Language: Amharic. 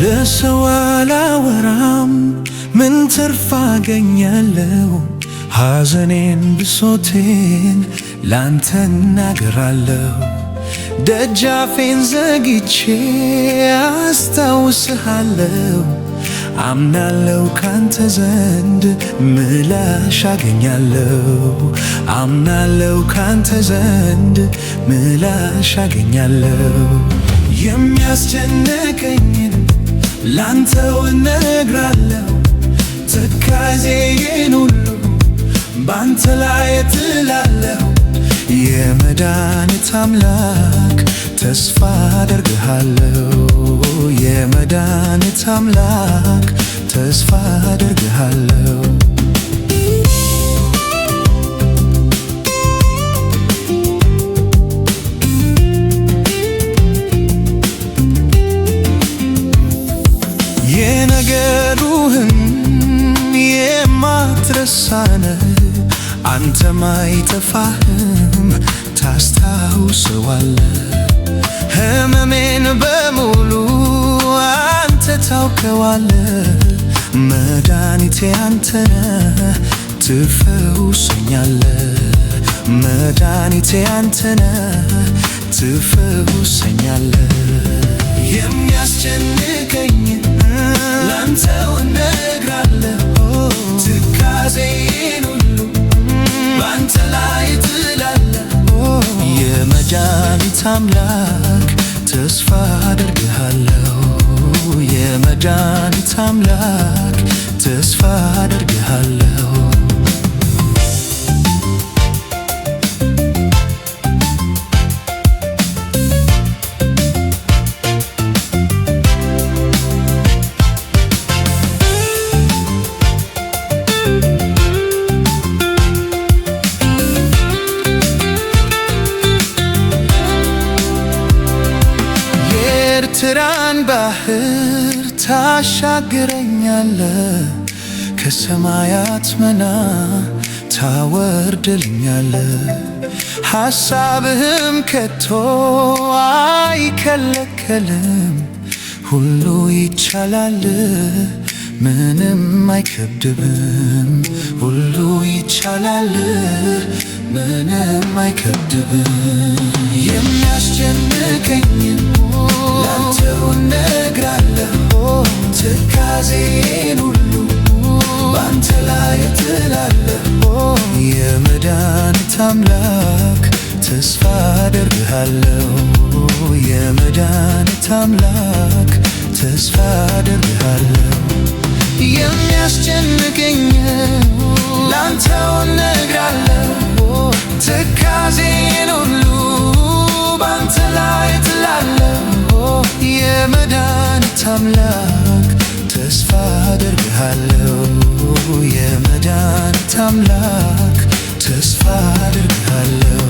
ለሰው አላወራም ምን ትርፍ አገኛለሁ? ሐዘኔን ብሶቴን ላንተ እናገራለሁ። ደጃፌን ዘግቼ አስታውስሃለሁ። አምናለሁ ካንተ ዘንድ ምላሽ አገኛለሁ። አምናለሁ ካንተ ዘንድ ምላሽ አገኛለሁ። የሚያስጨንቀኝን ላንተው እነግራለሁ። ትካዜዬን ሁሉ ባንተ ላይ እጥላለሁ። የመድኃኒት አምላክ ተስፋ አደርግሃለሁ። የመድኃኒት አምላክ ተስፋ አደርግሃለሁ። የነገሩህን የማትረሳነ አንተ ማይጠፋህም ታስታውሰዋለ። ህመሜን በሙሉ አንተ ታውቀዋለ። መድኃኒቴ አንተነ ትፈውሰኛለ። መድኃኒቴ አንተነ ትፈውሰኛለ። የሚያስጨንቀኝን ላንተው እነግራለሁ። ትካዜዬን ሁሉ ባንተ ላይ እጥላለሁ። የመድኃኒት አምላክ ተስፋ አደርግሃለሁ። የመድኃኒት አምላክ ተስፋ አደርግሃለሁ። የኤርትራን ባህር ታሻግረኛለ። ከሰማያት መና ታወርድልኛለ። ሐሳብህም ከቶ አይከለከልም። ሁሉ ይቻላል ምንም አይከብድብም። ሁሉ ይቻላል ምንም አይከብድብም። የሚያስጨንቀኝን ላንተው እነግራለሁ። ትካዜዬን ሁሉ ባንተ ላይ እጥላለሁ። የመድኃኒት አምላክ ተስፋ አደርግሃለሁ። የመድኃኒት አምላክ ተስፋ አደርግሃለሁ። የሚያስጨንቀኝን ላንተው እነግራለሁ። ትካዜዬን ሁሉ ባንተ ላይ እጥላለሁ። የመድኃኒት አምላክ ተስፋ አደርግሃለሁ። የመድኃኒት አምላክ ተስፋ አደርግሃለሁ።